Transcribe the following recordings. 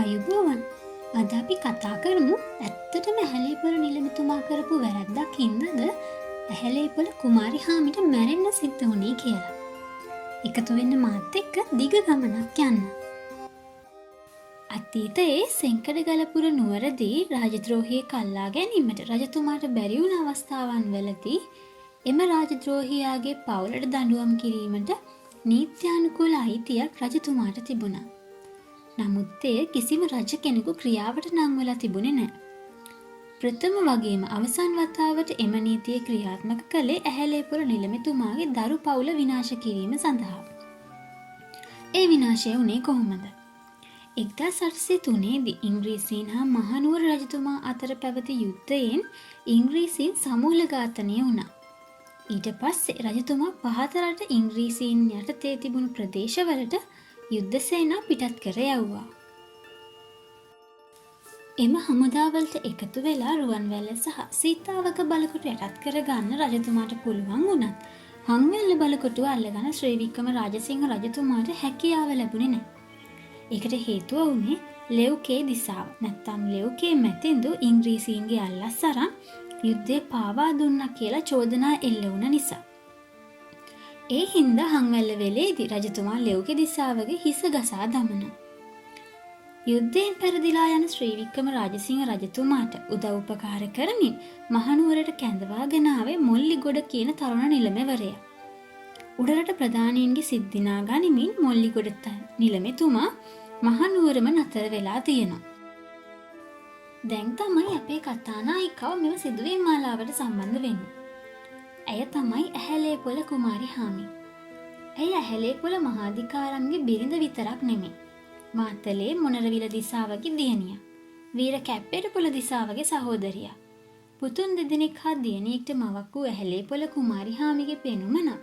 ආයුබෝවන්. අද අපි කතා කරමු ඇත්තටම ඇහැලේපොළ නිලමේතුමා කරපු වැරද්දක් හින්දාද ඇහැලේපොළ කුමාරි හාමිට මැරෙන්න සිද්ධ වුණේ කියලා. එකතු වෙන්න මාත් එක්ක දිග ගමනක් යන්න. අතීතයේ සෙන්කඩගලපුර නුවරදී රාජද්‍රෝහියෙක් අල්ලා ගැනීමට රජතුමාට බැරි වුණ අවස්ථාවන් වලදී එම රාජද්‍රෝහියාගේ පවුලට දඬුවම් කිරීමට නීත්‍යානුකූල අයිතියක් රජතුමාට තිබුණා. නමුත් එය කිසිම රජ කෙනෙකු ක්‍රියාවට නංවලා තිබුණේ නැහැ. ප්‍රථම වගේම අවසන් වතාවට එම නීතිය ක්‍රියාත්මක කළේ ඇහැලේපොළ නිලමේතුමාගේ දරු පවුල විනාශ කිරීම සඳහා. ඒ විනාශය වුණේ කොහොමද? 1803 දී ඉංග්‍රීසීන් හා මහනුවර රජතුමා අතර පැවති යුද්ධයෙන් ඉංග්‍රීසීන් සමූල ඝාතනය වුණා. ඊට පස්සේ රජතුමා පහත රට ඉංග්‍රීසීන් යටතේ තිබුණු ප්‍රදේශවලට යුද්ධ සේනා පිටත් කර යවුවා. එම හමුදාවලට එකතු වෙලා රුවන්වැල්ල සහ සීතාවක බලකොටු යටත් කර ගන්න රජතුමාට පුළුවන් වුණත් හංවැල්ල බලකොටුව අල්ලගන්න ශ්‍රී වික්‍රම රාජසිංහ රජතුමාට හැකියාව ලැබුණේ නැහැ. ඒකට හේතුව වුණේ ලෙව්කේ දිසාව. නැත්තම් ලෙව්කේ මැතිඳු ඉංග්‍රීසීන්ගේ අල්ලස් අරන් යුද්ධේ පාවා දුන්නා කියලා චෝදනා එල්ල වුණ නිසා. ඒ හින්දා හංවැල්ල වෙලේදී රජතුමා ලෙව්කේ දිසාවගේ හිස ගසා දමනවා. යුද්ධයෙන් පෙරදිලා යන ශ්‍රී වික්‍රම රාජසිංහ රජතුමාට උදව් උපකාර කරමින් මහනුවරට කැඳවාගෙන ආවේ මොල්ලිගොඩ කියන තරුණ නිලමේවරයා. උඩරට ප්‍රධානීන්ගේ සිත් දිනා ගනිමින් මොල්ලිගොඩ නිලමේතුමා මහනුවරම නතර වෙලා තියෙනවා. දැන් තමයි අපේ කතානායිකාව මෙම සිදුවීම් මාලාවට සම්බන්ධ වෙන්නේ. ඇය තමයි ඇහැලේපොළ කුමාරි හාමි. ඇය ඇහැලේපොළ මහාධිකාරම්ගේ බිරිඳ විතරක් නෙමෙයි. මාතලේ මොනරවිල දිසාවගේ දියණිය. වීර කැප්පේටපොළ දිසාවගේ සහෝදරිය. පුතුන් දෙදෙනෙක් හා දියණියෙක්ට මවක් වූ ඇහැලේපොළ කුමාරි හාමිගේ පෙනුම නම්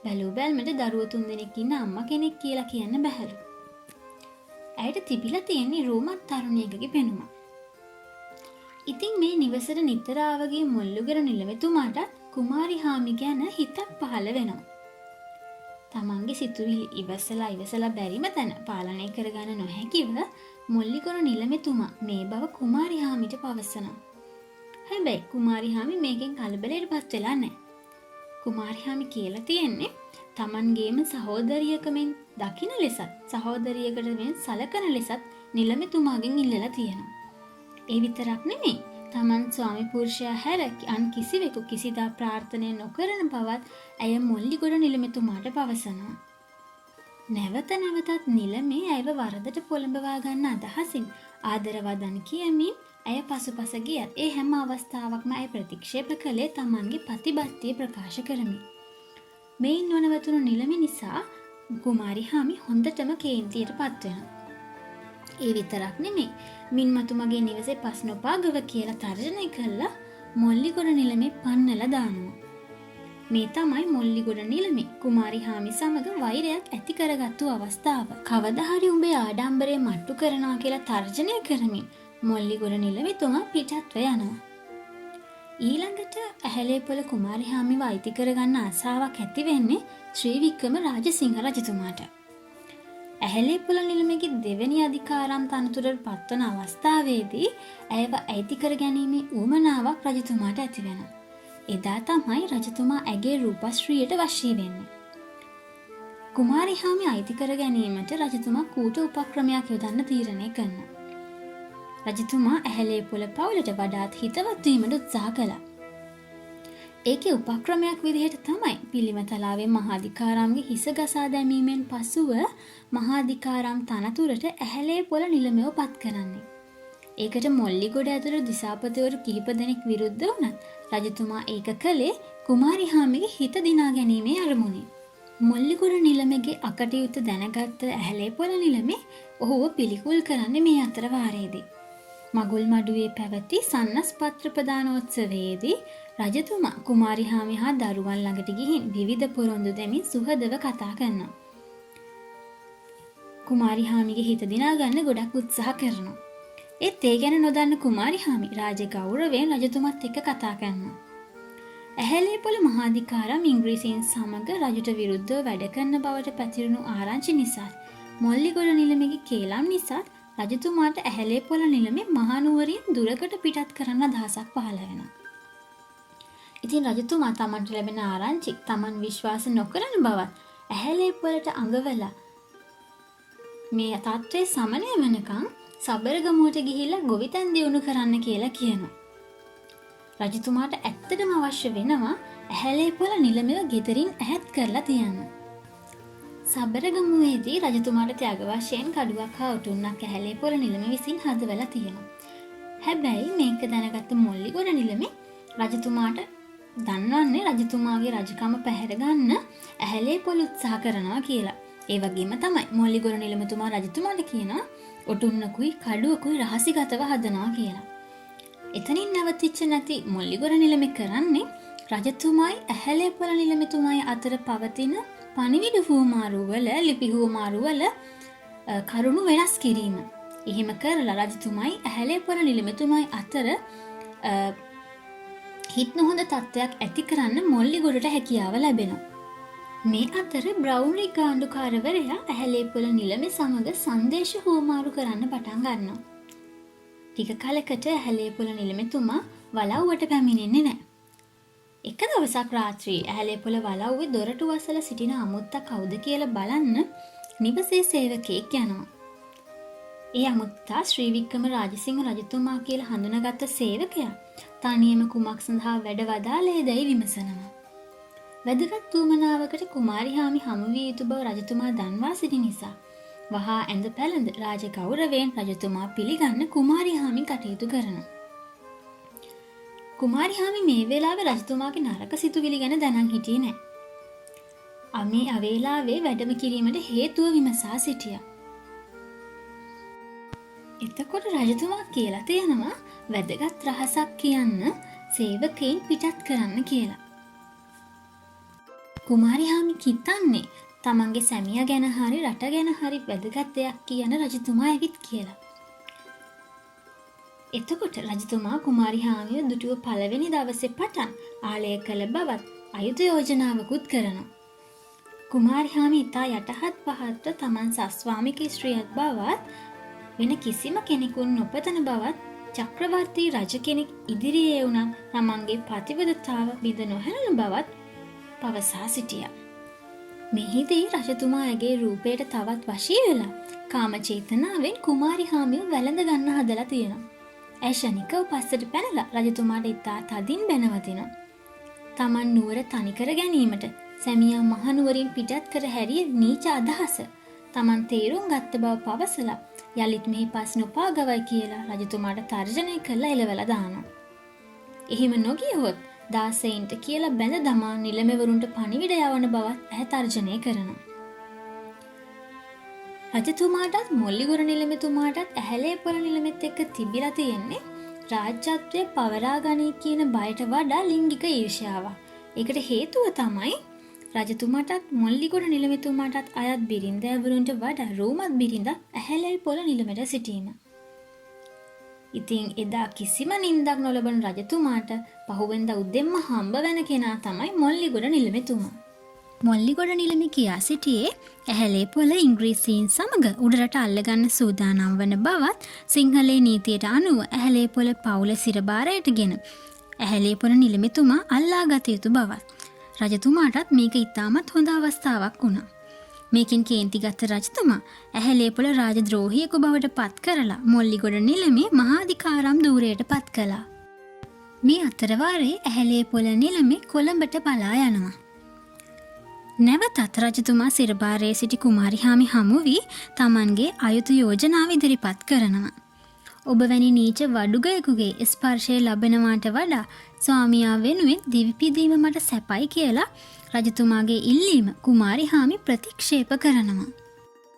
බැලූ බැල්මට දරුවෝ 3 දෙනෙක් ඉන්න අම්මා කෙනෙක් කියලා කියන්න බැහැලු. ඇයට තිබිලා තියෙන්නේ රෝමත් තරුණියකගේ පෙනුම. ඉතින් මේ නිවසට නිතර ආවගේ මොල්ලුගර නිලමේතුමාට කුමාරි හාමි ගැන හිතක් පහළ වෙනවා. තමන්ගේ සිතුවිලි ඉවසලා බැරිම තැන පාලනය කරගන්න නොහැකිව මොල්ලිගොර නිලමේතුමා මේ බව කුමාරි හාමිට පවසනවා. හැබැයි කුමාරි හාමි මේකෙන් කලබලයටපත් වෙලා නැහැ. කුමාරි හාමි කියලා තියෙන්නේ තමන්ගේම සහෝදරියකමෙන් දකින ලෙසත් සහෝදරියකට මෙන් සලකන ලෙසත් නිලමේතුමාගෙන් ඉල්ලලා තියෙනවා. ඒ විතරක් නෙමෙයි තමන් ස්වාමි පුරුෂයා හැර අන් කිසිවෙකු කිසිදා ප්‍රාර්ථනා නොකරන බවත් ඇය මොල්ලිගොඩ නිලමේතුමාට පවසනවා. නැවත නැවතත් නිලමේ ඇයව වරදට පොළඹවා ගන්න අදහසින් ආදරවදන් කියමින් ඇය පසුපස ගියත් ඒ හැම අවස්ථාවකම ඇය ප්‍රතික්ෂේප කළේ තමන්ගේ ප්‍රතිබද්ධිය ප්‍රකාශ කරමින්. මේන් නොනවතුණු නිලමේ නිසා කුමාරි හාමි හොඳටම කේන්තියටපත් වෙනවා. ඒ විතරක් නෙමෙයි මින්මතු මගේ නිවසේ පස් නොපාගව කියලා තර්ජනය කළා මොල්ලිගොඩ නිලමේ පන්නලා දානවා. මේ තමයි මොල්ලිගොඩ නිලමේ කුමාරි හාමි සමග වෛරයක් ඇති කරගත්තු අවස්ථාව. කවදා හරි උඹේ ආඩම්බරේ මට්ටු කරනවා කියලා තර්ජනය කරමින් මොල්ලිගොඩ නිලමේතුමා පිටත්ව යනවා. ඊළඟට ඇහැලේපොළ කුමාරි හාමිව අයිති කරගන්න ආසාවක් ඇති වෙන්නේ ශ්‍රී වික්‍රම රාජසිංහ රජතුමාට. ඇහැලේපොළ නිලමේගේ දෙවෙනි අධිකාරම් තනතුරට පත්වන අවස්ථාවේදී ඇයව අයිති කර ගැනීමේ උවමනාවක් රජතුමාට ඇති වෙනවා. එදා තමයි රජතුමා ඇගේ රූපශ්‍රීයට වශී වෙන්නේ. කුමාරි හාමි අයිති කර ගැනීමට රජතුමා කූට උපක්‍රමයක් යොදන්න තීරණය කරනවා. රජතුමා ඇහැලේපොළ පවුලට වඩාත් හිතවත් වීමට උත්සාහ කළා. ඒකේ උපක්‍රමයක් විදිහට තමයි පිළිමතලාවේ මහාධිකාරම්ගේ හිස ගසා දැමීමෙන් පසුව මහාධිකාරම් තනතුරට ඇහැලේපොළ නිලමේව පත් කරන්නේ. ඒකට මොල්ලිගොඩ ඇතුළු දිසාපතිවරු කිහිප දෙනෙක් විරුද්ධ වුණත් රජතුමා ඒක කළේ කුමාරි හාමිගේ හිත දිනා ගැනීමේ අරමුණින්. මොල්ලිගොඩ නිලමේගේ අකටයුතු දැනගත්ත ඇහැලේපොළ නිලමේ ඔහුව පිළිකුල් කරන්නේ මේ අතර වාරයේදී. මගුල් මඩුවේ පැවති සන්නස්පත්‍ර ප්‍රදානෝත්සවයේදී රජතුමා කුමාරි හාමි හා දරුවන් ළඟට ගිහින් විවිධ පොරොන්දු දෙමින් සුහදව කතා කරනවා. කුමාරි හාමිගේ හිත දිනා ගන්න ගොඩක් උත්සාහ කරනවා. ඒත් ඒ ගැන නොදන්න කුමාරි හාමි රාජ ගෞරවයෙන් රජතුමත් එක්ක කතා කරනවා. ඇහැලේපොළ මහාධිකාරම් ඉංග්‍රීසීන් සමග රජුට විරුද්ධව වැඩ කරන බවට පැතිරුණු ආරංචි නිසා මොල්ලිගොඩ නිලමේගේ කේලම් නිසා රජතුමාට ඇහැලේපොළ නිලමේ මහනුවරින් දුරකට පිටත් කරන්න අදහසක් පහළ වෙනවා. ඉතින් රජතුමා තමන්ට ලැබෙන ආරංචි තමන් විශ්වාස නොකරන බවත් ඇහැලේපොළට අඟවලා මේ තත්ත්වයේ සමනය වෙනකන් සබරගමුවට ගිහිල්ලා ගොවිතැන් දියුණු කරන්න කියලා කියනවා. රජතුමාට ඇත්තටම අවශ්‍ය වෙනවා ඇහැලේපොළ නිලමේ ගෙදරින් ඈත් කරලා තියන්න. සබරගමුවේදී රජතුමාට ත්‍යාග වශයෙන් කඩුවක් හා උටුන්නක් ඇහැලේපොළ නිලම විසින් හදවලා තියෙනවා. හැබැයි මේක දැනගත්ත මොල්ලිගොඩ නිලමේ රජතුමාට දන්වන්නේ රජතුමාගේ රජකම පැහැර ගන්න ඇහැලේපොළ උත්සාහ කරනවා කියලා. ඒ වගේම තමයි මොල්ලිගොඩ නිලමතුමා රජතුමාට කියනවා ඔටුන්නකුයි කඩුවකුයි රහසිගතව හදනවා කියලා. එතනින් නැවතිච්ච නැති මොල්ලිගොඩ නිලමේ කරන්නේ රජතුමායි ඇහැලේපොළ නිලමතුමායි අතර පවතින පණිවිඩ හුවමාරුවල ලිපි හුවමාරුවල කරුණු වෙනස් කිරීම. එහෙම කරලා රජතුමායි ඇහැලේපොළ නිලමතුමායි අතර හිත නොහොඳ තත්ත්වයක් ඇති කරන්න මොල්ලිගොඩට හැකියාව ලැබෙනවා. මේ අතර බ්‍රවුන්ලි ගාණ්ඩුකාරවරයා ඇහැලේපොළ නිලමේ සමග සංදේශ හුවමාරු කරන්න පටන් ගන්නවා. ටික කලකට ඇහැලේපොළ නිලමතුමා වලව්වට පැමිණෙන්නේ නැහැ. එක දවසක් රාත්‍රියේ ඇහැලේපොළ වලව්වේ දොරටු අසල සිටින අමුත්තා කවුද කියලා බලන්න නිවසේ සේවකයෙක් යනවා. ඒ අමුත්තා ශ්‍රී වික්‍රම රාජසිංහ රජතුමා කියලා හඳුනාගත්ත සේවකයා තනියම කුමක් සඳහා වැඩ වදාළේදයි විමසනවා. වැදගත් වුමනාවකට කුමාරිහාමි හමු විය යුතු බව රජතුමා දන්වා සිටි නිසා වහා ඇඳ පැළඳ රාජ ගෞරවයෙන් රජතුමා පිළිගන්න කුමාරිහාමි කටයුතු කරනවා. කුමාරිහාමි මේ වෙලාවේ රජතුමාගේ නරක සිතුවිලි ගැන දැනන් හිටියේ නැහැ. මේ අවේලාවේ වැඩම කිරීමට හේතුව විමසා සිටියා. එතකොට රජතුමා කියලා තියෙනවා වැදගත් රහසක් කියන්න සේවකයන් පිටත් කරන්න කියලා. කුමාරිහාමි හිතන්නේ තමන්ගේ සැමියා ගැන හරි රට ගැන හරි වැදගත් දෙයක් කියන රජතුමා ඇවිත් කියලා. එතකොට රජතුමා කුමාරිහාමිව දුටුව පළවෙනි දවසේ පටන් ආලය කළ බවත් අයුතු යෝජනාවකුත් කරනවා. කුමාරිහාමි ඉතා යටහත් පහත්ව තමන් සස්වාමික ස්ත්‍රියක් බවත් වෙන කිසිම කෙනෙකුන් නොපතන බවත් චක්‍රවර්ති රජ කෙනෙක් ඉදිරියේ වුණත් තමන්ගේ ප්‍රතිබද්ධතාව බිඳ නොහැරෙන බවත් පවසා සිටියා. මෙහිදී රජතුමාගේ රූපයට තවත් වශී වෙලා කාම චේතනාවෙන් කුමාරිහාමිව වැළඳ ගන්න හදලා තියෙනවා. ඇය ශනිකව පස්සට පැනලා රජතුමාට ඉතා තදින් බැනවදිනවා. තමන් නුවර තනි කර ගැනීමට සැමියා මහනුවරින් පිටත් කර හැරිය නීච අදහස තමන් තේරුම් ගත්ත බව පවසලා යලිත් මෙහි පස් නොපාගවයි කියලා රජතුමාට තර්ජනය කරලා එළවලා දානවා. එහෙම නොගියහොත් දාසයින්ට කියලා බැඳ දමා නිලමෙවරුන්ට පණිවිඩ යවන බවත් ඇය තර්ජනය කරනවා. රජතුමාටත් මොල්ලිගොඩ නිලමෙතුමාටත් ඇහැලේපොළ නිලමෙත් එක්ක තිබිලා තියෙන්නේ රාජ්‍යත්වය පවරා ගනී කියන බයට වඩා ලිංගික ඊර්ෂ්‍යාවක්. ඒකට හේතුව තමයි රජතුමාටත් මොල්ලිගොඩ නිලමෙතුමාටත් අයත් බිරින්දෑවරුන්ට වඩා රෝමත් බිරිඳ ඇහැලේපොළ නිලමෙට සිටීම. ඉතින් එදා කිසිම නින්දක් නොලබන රජතුමාට පහුවෙන්ද උදෙන්ම හම්බ වෙන කෙනා තමයි මොල්ලිගොඩ නිලමෙතුමා. මොල්ලිගොඩ නිලමේ කියා සිටියේ ඇහැලේපොළ ඉංග්‍රීසීන් සමග උඩරට අල්ලගන්න සූදානම් වන බවත් සිංහලේ නීතියට අනුව ඇහැලේපොළ පවුල සිරබාරයටගෙන ඇහැලේපොළ නිලමෙතුමා අල්ලාගත යුතු බවත්. රජතුමාටත් මේක ඉතාමත් හොඳ අවස්ථාවක් වුණා. මේකින් කේන්ති ගත්ත රජතුමා ඇහැලේපොළ රාජද්‍රෝහියෙකු බවට පත් කරලා මොල්ලිගොඩ නිලමේ මහාධිකාරම් ධූරයට පත් කළා. මේ අතරවාරේ ඇහැලේපොළ නිලමේ කොළඹට පලා යනවා. නැවතත් රජතුමා සිරබාරයේ සිටි කුමාරිහාමි හමු වී තමන්ගේ අයුතු යෝජනාව ඉදිරිපත් කරනවා. ඔබ වැනි නීච වඩුගයෙකුගේ ස්පර්ශය ලබනවාට වඩා ස්වාමියා වෙනුවෙන් දිවිපිදීම මට සැපයි කියලා රජතුමාගේ ඉල්ලීම කුමාරිහාමි ප්‍රතික්ෂේප කරනවා.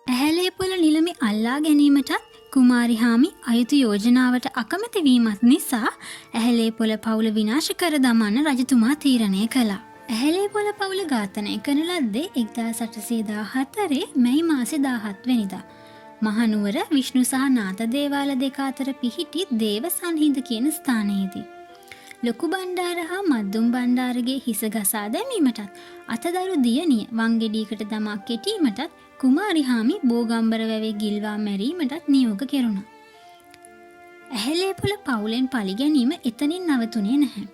ඇහැලේපොළ නිලමේ අල්ලා ගැනීමටත් කුමාරිහාමි අයුතු යෝජනාවට අකමැති වීමත් නිසා ඇහැලේපොළ පවුල විනාශ කර දමන්න රජතුමා තීරණය කළා. ඇහැලේපොළ පවුල ඝාතනය කරන ලද්දේ 1814 මැයි මාසේ 17 වෙනිදා මහනුවර විෂ්ණු සහ නාථ දේවාල දෙක අතර පිහිටි දේව සංහිඳ කියන ස්ථානයේදී ලොකු බණ්ඩාර හා මද්දුම් බණ්ඩාරගේ හිස ගසා දැමීමටත් අතදරු දියණිය වංගෙඩියකට දමා කෙටීමටත් කුමාරිහාමි බෝගම්බර වැවේ ගිල්වා මැරීමටත් නියෝග කෙරුණා. ඇහැලේපොළ පවුලෙන් පලිගැනීම එතනින් නවතුනේ නැහැ.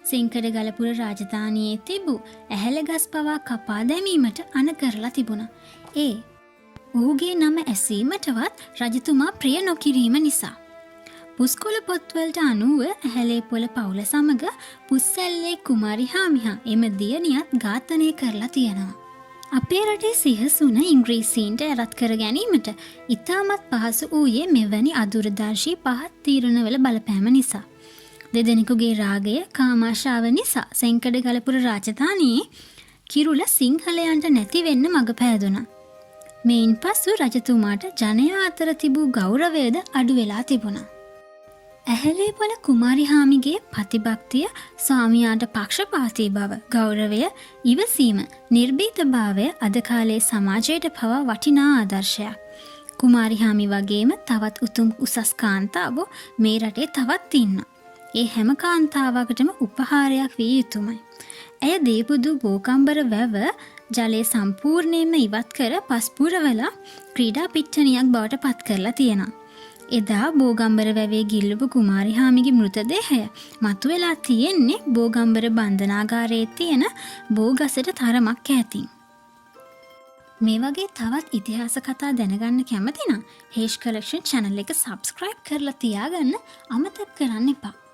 සෙංකඩ ගලපුර රාජධානියේ තිබූ ඇහැලගස් පවා කපා දැමීමට අණ කරලා තිබුණා. ඔහුගේ නම ඇසීමටවත් රජතුමා ප්‍රිය නොකිරීම නිසා. පුස්කොළ පොත්වලට අනුව ඇහැලේපොළ පවුල සමග පුස්සැල්ලේ කුමාරිහාමිහා එම දියණියත් ඝාතනය කරලා තියෙනවා. අපේ රටේ සිහසුන ඉංග්‍රීසීන්ට ඇරත් කර ගැනීමට ඉතාමත් පහසු වූයේ මෙවැනි අදුරදර්ශී පහත් තීරණවල බලපෑම නිසා. දෙදෙනෙකුගේ රාගය කාමාශාව නිසා සෙංකඩ ගලපුර රාජධානියේ කිරුළ සිංහලයන්ට නැති වෙන්න මඟ පෑදුනා. මෙයින් පසු රජතුමාට ජනයා අතර තිබූ ගෞරවයද අඩු වෙලා තිබුණා. ඇහැලේපොළ කුමාරිහාමිගේ ප්‍රතිභක්තිය, ස්වාමියාට පක්ෂපාතී බව, ගෞරවය, ඉවසීම, නිර්භීතභාවය අද කාලේ සමාජයට පවා වටිනා ආදර්ශයක්. කුමාරිහාමි වගේම තවත් උතුම් උසස් කාන්තාවෝ මේ රටේ තවත් ඉන්නවා. ඒ හැම කාන්තාවකටම උපහාරයක් විය යුතුමයි. ඇය දේපුදු බෝකම්බර වැව ජලය සම්පූර්ණයෙන්ම ඉවත් කර පස්පුරවලා ක්‍රීඩා පිට්ටනියක් බවට පත් කරලා තියෙනවා. එදා බෝගම්බර වැවේ ගිල්ලපු කුමාරිහාමිගේ මෘතදේහය මතුවලා තියෙන්නේ බෝගම්බර බන්ධනාගාරයේ තියෙන බෝගසට තරමක් ඈතින්. මේ වගේ තවත් ඉතිහාස කතා දැනගන්න කැමති නම් හේෂ් කලෙක්ෂන් channel එක subscribe කරලා තියාගන්න අමතක කරන්න එපා.